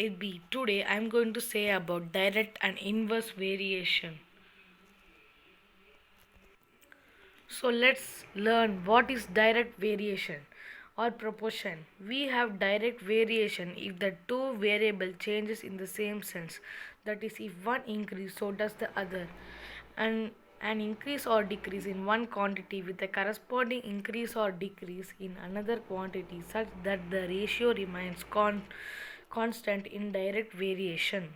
8b. Today I am going to say about direct and inverse variation. So let's learn what is direct variation or proportion. We have direct variation if the two variable changes in the same sense. That is, if one increase, so does the other. And an increase or decrease in one quantity with a corresponding increase or decrease in another quantity such that the ratio remains constant in direct variation.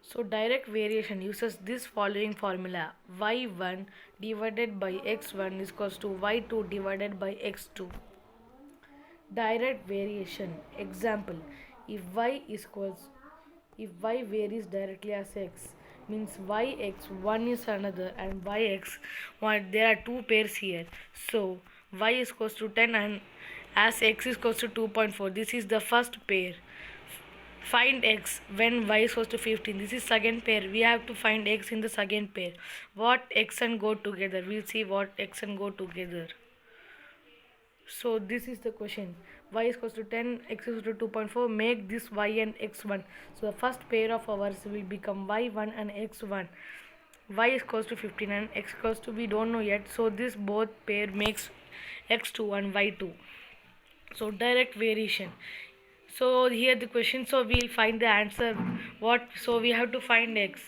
So direct variation uses this following formula: y1 divided by x1 is equals to y2 divided by x2. Direct variation example: if if y varies directly as x, means yx1 is another and yx1, there are two pairs here, so y is equals to 10 and as x is equals to 2.4, this is the first pair. Find x when y is equals to 15, this is second pair. We have to find x in the second pair. What x and go together? We'll see what x and go together. So this is the question: y is equals to 10, x is equal to 2.4. Make this y and x1. So the first pair of ours will become y1 and x1. Y is equals to 15 and x equals to, we don't know yet. So this both pair makes x2 and y2. So direct variation. So here the question, so we'll find the answer. What? So we have to find x.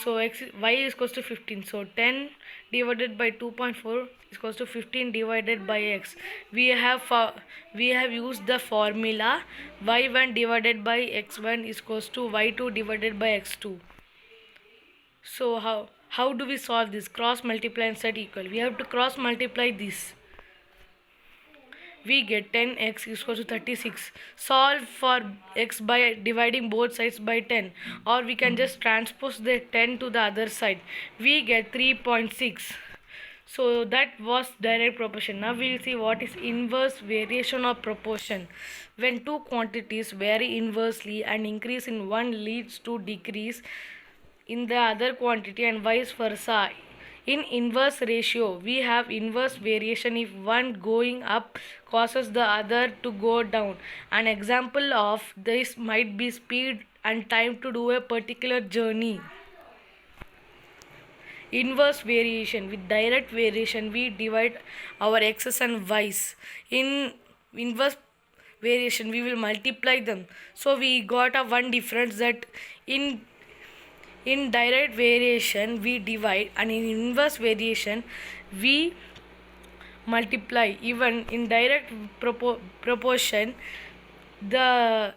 So y is equals to 15. So 10 divided by 2.4 is equals to 15 divided by x. We have used the formula y1 divided by x1 is equals to y2 divided by x2. So how do we solve this? Cross multiply and set equal. We have to cross multiply this. We get 10x is equal to 36. Solve for x by dividing both sides by 10, or we can just transpose the 10 to the other side. We get 3.6. So that was direct proportion. Now we will see what is inverse variation or proportion. When two quantities vary inversely and increase in one leads to decrease in the other quantity and vice versa. In inverse ratio, we have inverse variation if one going up causes the other to go down. An example of this might be speed and time to do a particular journey. Inverse variation: with direct variation, we divide our x's and y's. In inverse variation, we will multiply them. So we got a one difference, that in direct variation we divide and in inverse variation we multiply. Even in direct proportion, the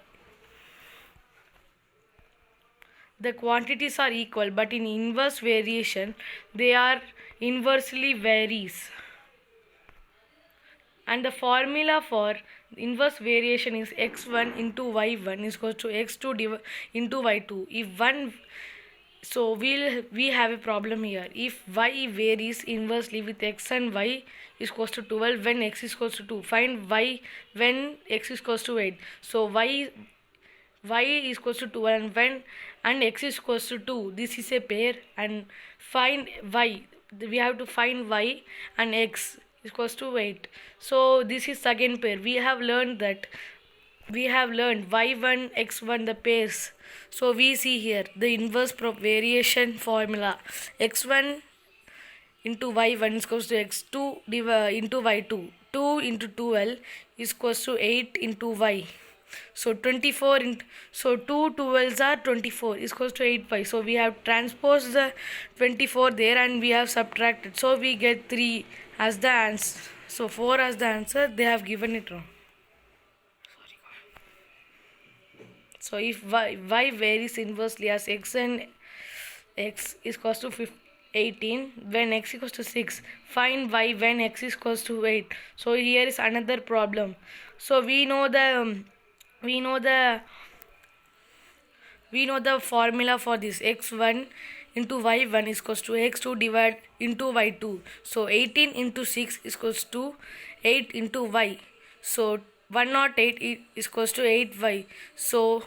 quantities are equal, but in inverse variation they are inversely varies. And the formula for inverse variation is x1 into y1 is equal to x2 into y2. If one, so we have a problem here. If y varies inversely with x and y is equals to 12 when x is equals to 2. Find y when x is equals to 8. So y is equals to 12 and x is equals to 2. This is a pair. And find y. We have to find y and x is equals to 8. So this is second pair. We have learned y1 x1 the pairs. So we see here the inverse variation formula: x1 into y1 is equals to x2 into y2. 2 into 12 is equals to 8 into y. So 24 so 2 12s are 24 is equals to 8y. So we have transposed the 24 there and we have subtracted. So we get 3 as the answer. So 4 as the answer. They have given it wrong. So if y varies inversely as x and x is equals to 18 when x equals to 6, find y when x is equals to 8. So here is another problem. So we know the formula for this: x1 into y1 is equals to x2 divided into y2. So 18 into 6 is equals to 8 into y. So 108 is equals to 8y. So